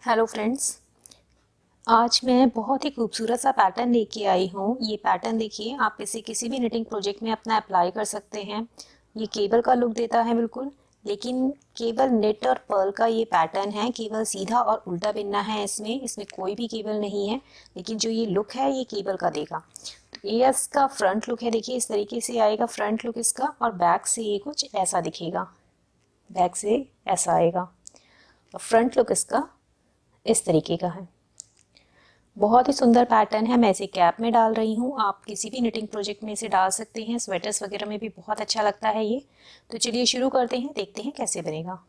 Hello friends. आज मैं बहुत ही खूबसूरत सा पैटर्न लेके आई हूँ। ये पैटर्न देखिए, आप इसे किसी भी निटिंग प्रोजेक्ट में अपना अप्लाई कर सकते हैं। ये केबल का लुक देता है बिल्कुल, लेकिन केवल नेट और पर्ल का ये पैटर्न है। केवल सीधा और उल्टा बिनना है इसमें इसमें कोई भी केबल नहीं है, लेकिन जो ये लुक है ये केबल का देगा। तो ये इसका फ्रंट लुक है, देखिए इस तरीके से आएगा फ्रंट लुक इसका, और बैक से ये कुछ ऐसा दिखेगा। बैक से ऐसा आएगा और फ्रंट लुक इसका इस तरीके का है। बहुत ही सुंदर पैटर्न है। मैं इसे कैप में डाल रही हूँ, आप किसी भी निटिंग प्रोजेक्ट में इसे डाल सकते हैं। स्वेटर्स वगैरह में भी बहुत अच्छा लगता है ये। तो चलिए शुरू करते हैं, देखते हैं कैसे बनेगा।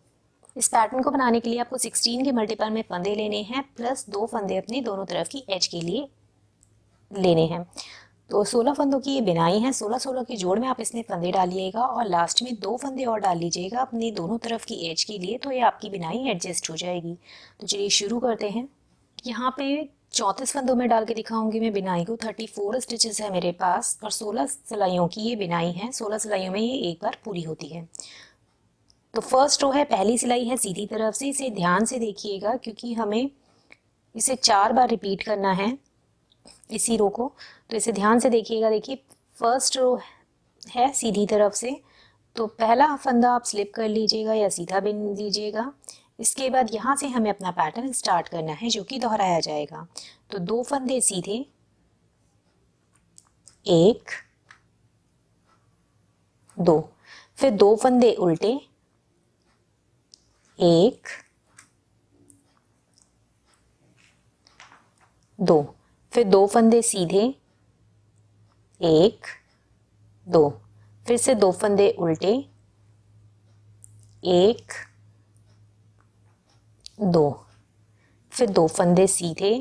इस पैटर्न को बनाने के लिए आपको 16 के मल्टीपल में फंदे लेने हैं, प्लस 2 फंदे अपने दोनों तरफ की एज के लिए लेने हैं। तो 16 फंदों की ये बिनाई है। 16-16 के जोड़ में आप इसमें फंदे डालिएगा और लास्ट में 2 फंदे और डाल लीजिएगा अपनी दोनों तरफ की एज के लिए, तो ये आपकी बिनाई एडजस्ट हो जाएगी। तो चलिए शुरू करते हैं। यहाँ पे 34 फंदों में डाल के दिखाऊंगी मैं बिनाई को। 34 स्टिचेस है मेरे पास और 16 सिलाइयों की ये बिनाई है। 16 सिलाइयों में ये एक बार पूरी होती है। तो फर्स्ट रो है, पहली सिलाई है सीधी तरफ से। इसे ध्यान से देखिएगा क्योंकि हमें इसे 4 बार रिपीट करना है इसी रो को। तो इसे ध्यान से देखिएगा। देखिए फर्स्ट रो है सीधी तरफ से, तो पहला फंदा आप स्लिप कर लीजिएगा या सीधा बिन लीजिएगा। इसके बाद यहाँ से हमें अपना पैटर्न स्टार्ट करना है जो कि दोहराया जाएगा। तो 2 फंदे सीधे, 1 2, फिर 2 फंदे उल्टे, 1 2, फिर 2 फंदे सीधे, 1 2, फिर से 2 फंदे उल्टे, 1 2, फिर 2 फंदे सीधे,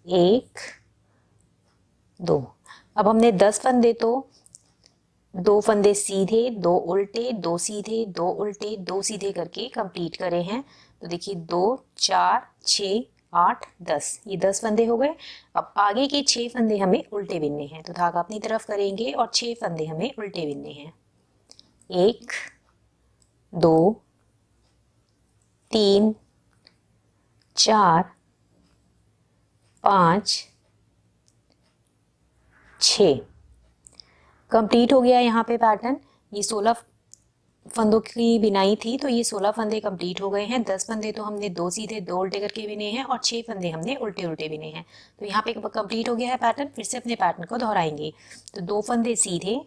1 2। अब हमने 10 फंदे तो 2 फंदे सीधे, 2 उल्टे, 2 सीधे, 2 उल्टे, 2 सीधे करके कंप्लीट करे हैं। तो देखिए 2 4 6 8 10, ये 10 फंदे हो गए। अब आगे के 6 फंदे हमें उल्टे बिनने हैं, तो धागा अपनी तरफ करेंगे और 6 फंदे हमें उल्टे बिनने हैं। 1 2 3 4 5 6। कंप्लीट हो गया यहाँ पे पैटर्न। ये 16 फंदों की बिनाई थी, तो ये 16 फंदे कंप्लीट हो गए हैं। 10 फंदे तो हमने 2 सीधे 2 उल्टे करके बिने हैं और 6 फंदे हमने उल्टे उल्टे बिने हैं। तो यहाँ पे कंप्लीट हो गया है पैटर्न। फिर से अपने पैटर्न को दोहराएंगे। तो 2 फंदे सीधे,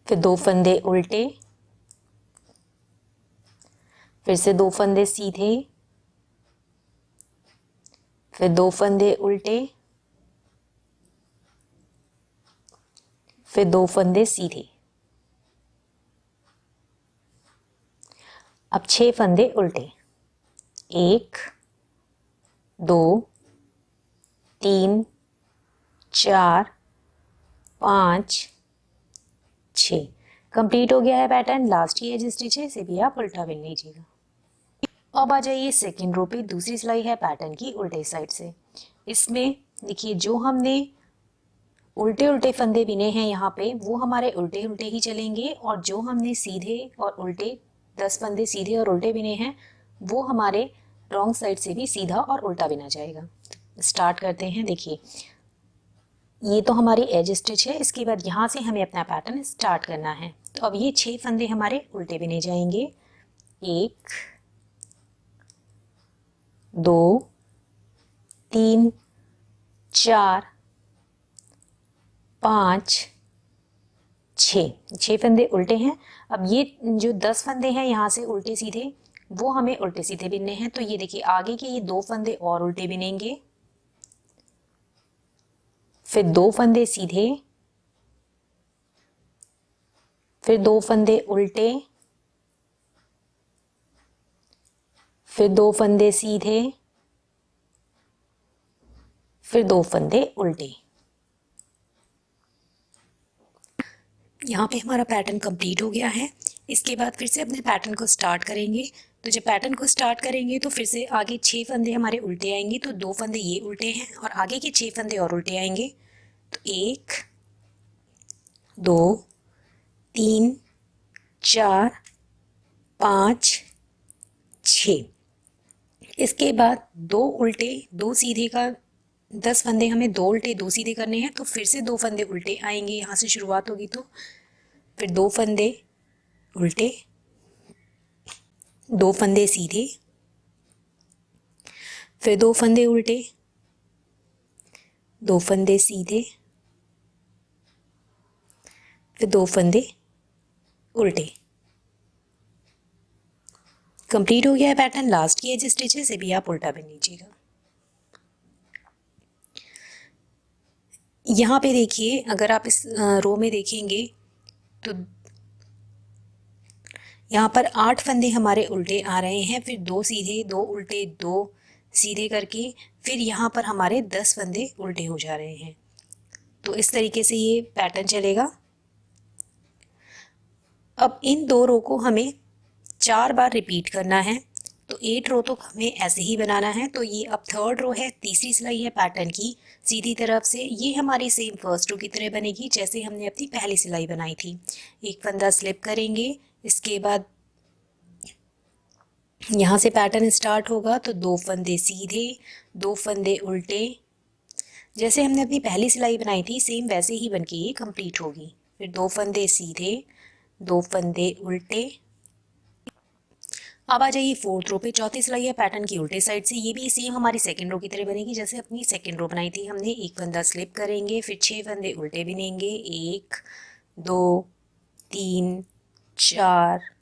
फिर 2 फंदे उल्टे, फिर से 2 फंदे सीधे, फिर 2 फंदे उल्टे, फिर 2 फंदे सीधे। अब 6 फंदे उल्टे, 1 2 3 4 5 6। कंप्लीट हो गया है पैटर्न। लास्ट की एज स्टिच है, इसे भी आप उल्टा बिन लीजिएगा। अब आ जाइए सेकेंड रो पे। दूसरी सिलाई है पैटर्न की उल्टे साइड से। इसमें देखिए जो हमने उल्टे उल्टे फंदे बिने हैं यहाँ पे, वो हमारे उल्टे उल्टे ही चलेंगे, और जो हमने सीधे और उल्टे 10 फंदे सीधे और उल्टे बिने हैं, वो हमारे रॉन्ग साइड से भी सीधा और उल्टा बिना जाएगा। स्टार्ट करते हैं। देखिए ये तो हमारी एज स्टिच है। इसके बाद यहाँ से हमें अपना पैटर्न स्टार्ट करना है। तो अब ये 6 फंदे हमारे उल्टे बिने जाएंगे। 1 2 3 4 5 6 फंदे उल्टे हैं। अब ये जो 10 फंदे हैं यहाँ से उल्टे सीधे, वो हमें उल्टे सीधे बिनने हैं। तो ये देखिए आगे के ये 2 फंदे और उल्टे बिनेंगे, फिर 2 फंदे सीधे, फिर 2 फंदे उल्टे, फिर 2 फंदे सीधे, फिर 2 फंदे उल्टे। यहाँ पे हमारा पैटर्न कंप्लीट हो गया है। इसके बाद फिर से अपने पैटर्न को स्टार्ट करेंगे। तो जब पैटर्न को स्टार्ट करेंगे तो फिर से आगे 6 फंदे हमारे उल्टे आएंगे, तो 2 फंदे ये उल्टे हैं और आगे के 6 फंदे और उल्टे आएंगे। तो 1 2 3 4 5 इसके बाद 2 उल्टे 2 सीधे का 10 फंदे हमें 2 उल्टे 2 सीधे करने हैं, तो फिर से 2 फंदे उल्टे आएंगे, यहाँ से शुरुआत होगी। तो फिर 2 फंदे उल्टे, 2 फंदे सीधे, फिर 2 फंदे उल्टे, 2 फंदे सीधे, फिर 2 फंदे उल्टे। कंप्लीट हो गया है पैटर्न। लास्ट की एज स्टिचेस से भी आप उल्टा बिन लीजिएगा। यहाँ पे देखिए, अगर आप इस रो में देखेंगे तो यहाँ पर 8 फंदे हमारे उल्टे आ रहे हैं, फिर 2 सीधे 2 उल्टे 2 सीधे करके फिर यहाँ पर हमारे 10 फंदे उल्टे हो जा रहे हैं। तो इस तरीके से ये पैटर्न चलेगा। अब इन 2 रो को हमें 4 बार रिपीट करना है, तो 8 रो तो हमें ऐसे ही बनाना है। तो ये अब 3rd रो है, तीसरी सिलाई है पैटर्न की सीधी तरफ से। ये हमारी सेम फर्स्ट रो की तरह बनेगी जैसे हमने अपनी पहली सिलाई बनाई थी। एक फंदा स्लिप करेंगे, इसके बाद यहाँ से पैटर्न स्टार्ट होगा। तो 2 फंदे सीधे, 2 फंदे उल्टे, जैसे हमने अपनी पहली सिलाई बनाई थी सेम वैसे ही बनके ये कंप्लीट होगी। फिर 2 फंदे सीधे, 2 फंदे उल्टे। अब आ जाइए 4th रो पे, चौथी सिलाई है पैटर्न की उल्टे साइड से। ये भी सेम हमारी सेकंड रो की तरह बनेगी जैसे अपनी सेकंड रो बनाई थी हमने। एक फंदा स्लिप करेंगे, फिर 6 फंदे उल्टे बिनेंगे, 1 2 3 4।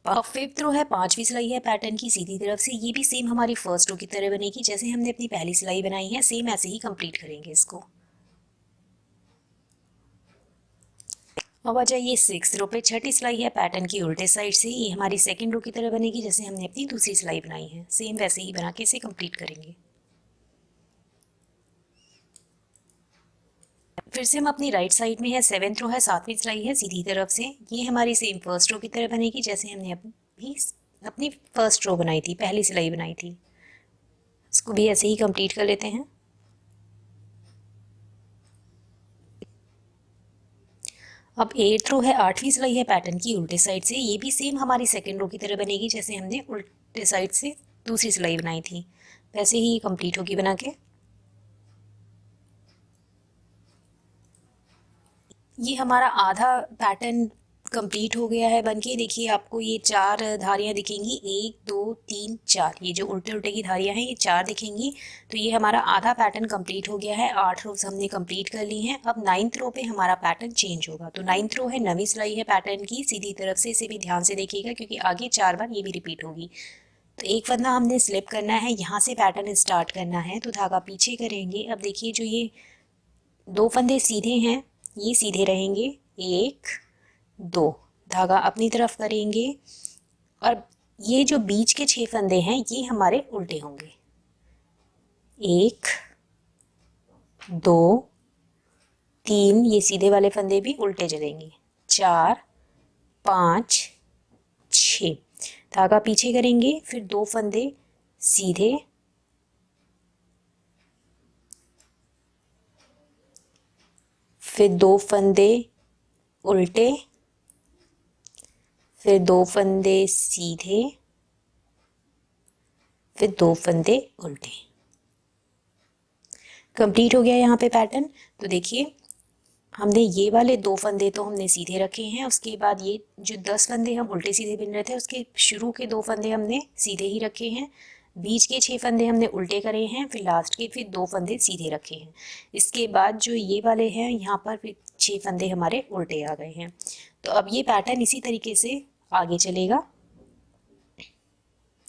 अब 5th रो है, 5वीं सिलाई है पैटर्न की सीधी तरफ से। ये भी सेम हमारी फर्स्ट रो की तरह बनेगी जैसे हमने अपनी पहली सिलाई बनाई है, सेम ऐसे ही कंप्लीट करेंगे इसको। अब आ जाइए 6th रो पे, छठी सिलाई है पैटर्न की उल्टे साइड से। ये हमारी सेकंड रो की तरह बनेगी जैसे हमने अपनी दूसरी सिलाई बनाई है, सेम वैसे ही बना के इसे कंप्लीट करेंगे। फिर से हम अपनी राइट साइड में है, 7th रो है, 7वीं सिलाई है सीधी तरफ से। ये हमारी सेम फर्स्ट रो की तरह बनेगी जैसे हमने अभी अपनी फर्स्ट रो बनाई थी, पहली सिलाई बनाई थी। इसको भी ऐसे ही कंप्लीट कर लेते हैं। अब 8th रो है, 8वीं सिलाई है पैटर्न की उल्टे साइड से। ये भी सेम हमारी सेकंड रो की तरह बनेगी जैसे हमने उल्टे साइड से दूसरी सिलाई बनाई थी, वैसे ही कंप्लीट होगी बना के। ये हमारा आधा पैटर्न कंप्लीट हो गया है बनके। देखिए आपको ये 4 धारियाँ दिखेंगी, 1 2 3 4। ये जो उल्टे उल्टे की धारियाँ हैं ये 4 दिखेंगी। तो ये हमारा आधा पैटर्न कंप्लीट हो गया है। 8 रोज हमने कंप्लीट कर ली हैं। अब 9th रो पे हमारा पैटर्न चेंज होगा। तो 9th रो है, 9वीं सिलाई है पैटर्न की सीधी तरफ से। इसे भी ध्यान से देखिएगा क्योंकि आगे 4 बार ये भी रिपीट होगी। तो एक फंदा हमने स्लिप करना है, यहाँ से पैटर्न स्टार्ट करना है, तो धागा पीछे करेंगे। अब देखिए जो ये 2 फंदे सीधे हैं ये सीधे रहेंगे, 1 2, धागा अपनी तरफ करेंगे। और ये जो बीच के 6 फंदे हैं ये हमारे उल्टे होंगे, 1 2 3। ये सीधे वाले फंदे भी उल्टे चलेंगे, 4 5 6। धागा पीछे करेंगे, फिर 2 फंदे सीधे, फिर 2 फंदे उल्टे, फिर 2 फंदे सीधे, फिर 2 फंदे उल्टे। कंप्लीट हो गया यहाँ पे पैटर्न। तो देखिए हमने ये वाले 2 फंदे तो हमने सीधे रखे हैं, उसके बाद ये जो 10 फंदे हम उल्टे सीधे बिन रहे थे उसके शुरू के 2 फंदे हमने सीधे ही रखे हैं, बीच के 6 फंदे हमने उल्टे करे हैं, फिर लास्ट के फिर 2 फंदे सीधे रखे हैं। इसके बाद जो ये वाले हैं यहाँ पर फिर 6 फंदे हमारे उल्टे आ गए हैं। तो अब ये पैटर्न इसी तरीके से आगे चलेगा।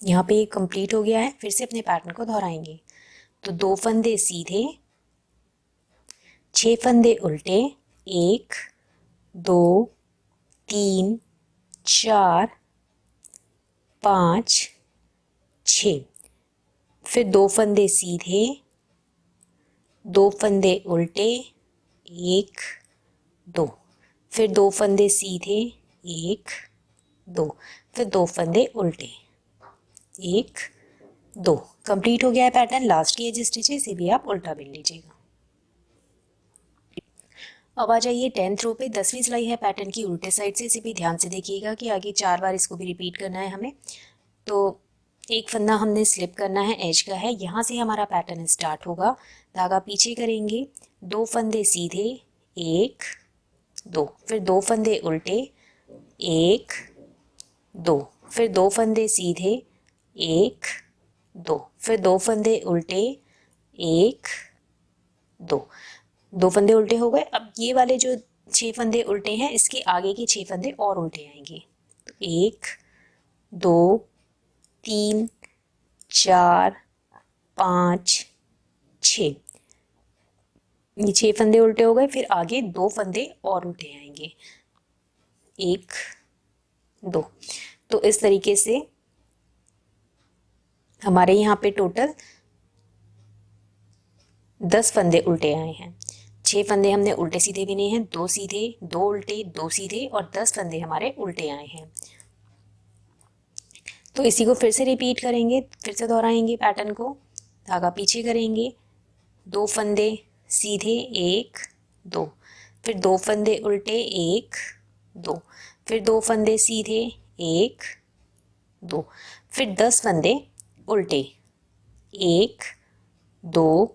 यहाँ पे ये कंप्लीट हो गया है। फिर से अपने पैटर्न को दोहराएंगे। तो 2 फंदे सीधे, 6 फंदे उल्टे, 1 2 3 4 5 6। फिर 2 फंदे सीधे, 2 फंदे उल्टे, 1 2। फिर 2 फंदे सीधे, 1 2। फिर 2 फंदे उल्टे, 1 2। कंप्लीट हो गया है पैटर्न। लास्ट की एज स्टिचेस से भी आप उल्टा बिन लीजिएगा। अब आ जाइए 10th रो पे, 10वीं सिलाई है पैटर्न की उल्टे साइड से। इसे भी ध्यान से देखिएगा कि आगे 4 बार इसको भी रिपीट करना है हमें। तो एक फंदा हमने स्लिप करना है, एज का है, यहाँ से हमारा पैटर्न स्टार्ट होगा। धागा पीछे करेंगे, 2 फंदे सीधे, 1 2, फिर 2 फंदे उल्टे, 1 2, फिर 2 फंदे सीधे, 1 2, फिर 2 फंदे उल्टे, 1 2, 2 फंदे उल्टे हो गए। अब ये वाले जो 6 फंदे उल्टे हैं, इसके आगे के 6 फंदे और उल्टे आएंगे। तो 1 2 3 4 5 6, ये 6 फंदे उल्टे हो गए। फिर आगे 2 फंदे और उल्टे आएंगे, 1 2। तो इस तरीके से हमारे यहाँ पे टोटल 10 फंदे उल्टे आए हैं। 6 फंदे हमने उल्टे सीधे बिने हैं, 2 सीधे, 2 उल्टे, 2 सीधे, और 10 फंदे हमारे उल्टे आए हैं। तो इसी को फिर से रिपीट करेंगे, फिर से दोहराएंगे पैटर्न को। धागा पीछे करेंगे, 2 फंदे सीधे, 1 2, फिर 2 फंदे उल्टे, 1 2, फिर 2 फंदे सीधे, 1 2, फिर 10 फंदे उल्टे, 1 2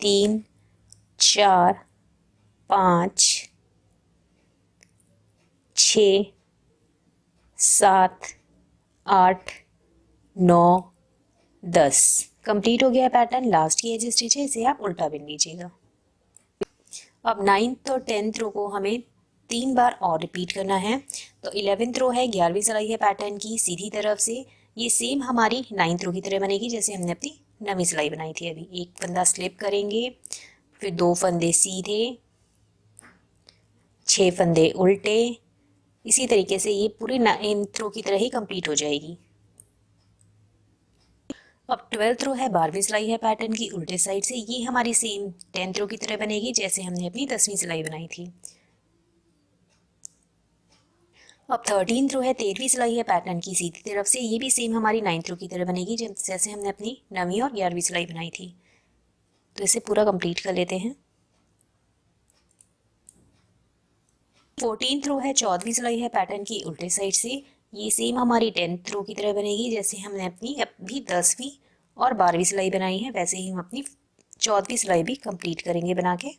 3 4 5 6 7 8 9 10। कंप्लीट हो गया पैटर्न। लास्ट की एज स्टिच है, इसे आप उल्टा बिन लीजिएगा। अब 9th और 10th रो को हमें 3 बार और रिपीट करना है। तो 11th रो है, 11वीं सिलाई है पैटर्न की, सीधी तरफ से। ये सेम हमारी 9th रो की तरह बनेगी जैसे हमने अपनी 9वीं सिलाई बनाई थी अभी। एक फंदा स्लिप करेंगे, फिर 2 फंदे सीधे, 6 फंदे उल्टे। इसी तरीके से ये पूरी 9th रो की तरह ही कंप्लीट हो जाएगी। अब 12th रो है, 12वीं सिलाई है पैटर्न की, उल्टे साइड से। ये हमारी सेम 10th रो की तरह बनेगी जैसे हमने अपनी 10वीं सिलाई बनाई थी। अब 13th रो है, 13वीं सिलाई है पैटर्न की, सीधी तरफ से। ये भी सेम हमारी 9th रो की तरह बनेगी जैसे हमने अपनी 9वीं और 11वीं सिलाई बनाई थी। तो इसे पूरा कंप्लीट कर लेते हैं। 14th रो है, 14वीं सिलाई है पैटर्न की, उल्टे साइड से। ये सेम हमारी 10th रो की तरह बनेगी जैसे हमने अपनी अभी 10वीं और 12वीं सिलाई बनाई है, वैसे ही हम अपनी 14वीं सिलाई भी कंप्लीट करेंगे बना के।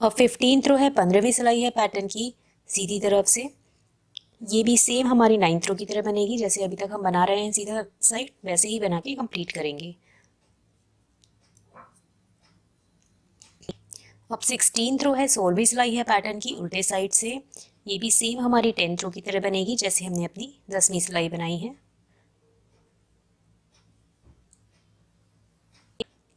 और 15th रो है, 15वीं सिलाई है पैटर्न की, सीधी तरफ से। ये भी सेम हमारी 9th रो की तरह बनेगी जैसे अभी तक हम बना रहे हैं सीधा साइड, वैसे ही बना के कंप्लीट करेंगे। अब 16th रो है, 16वीं सिलाई है पैटर्न की, उल्टे साइड से। ये भी सेम हमारी 10th रो की तरह बनेगी जैसे हमने अपनी 10वीं सिलाई बनाई है।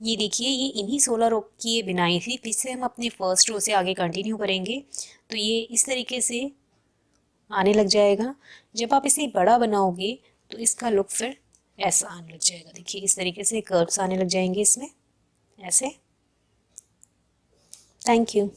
ये देखिए, ये इन्हीं 16 रो की ये बिनाई थी। फिर से हम अपने फर्स्ट रो से आगे कंटिन्यू करेंगे तो ये इस तरीके से आने लग जाएगा। जब आप इसे बड़ा बनाओगे तो इसका लुक फिर ऐसा आने लग जाएगा। देखिए इस तरीके से कर्व्स आने लग जाएंगे इसमें, ऐसे। Thank you.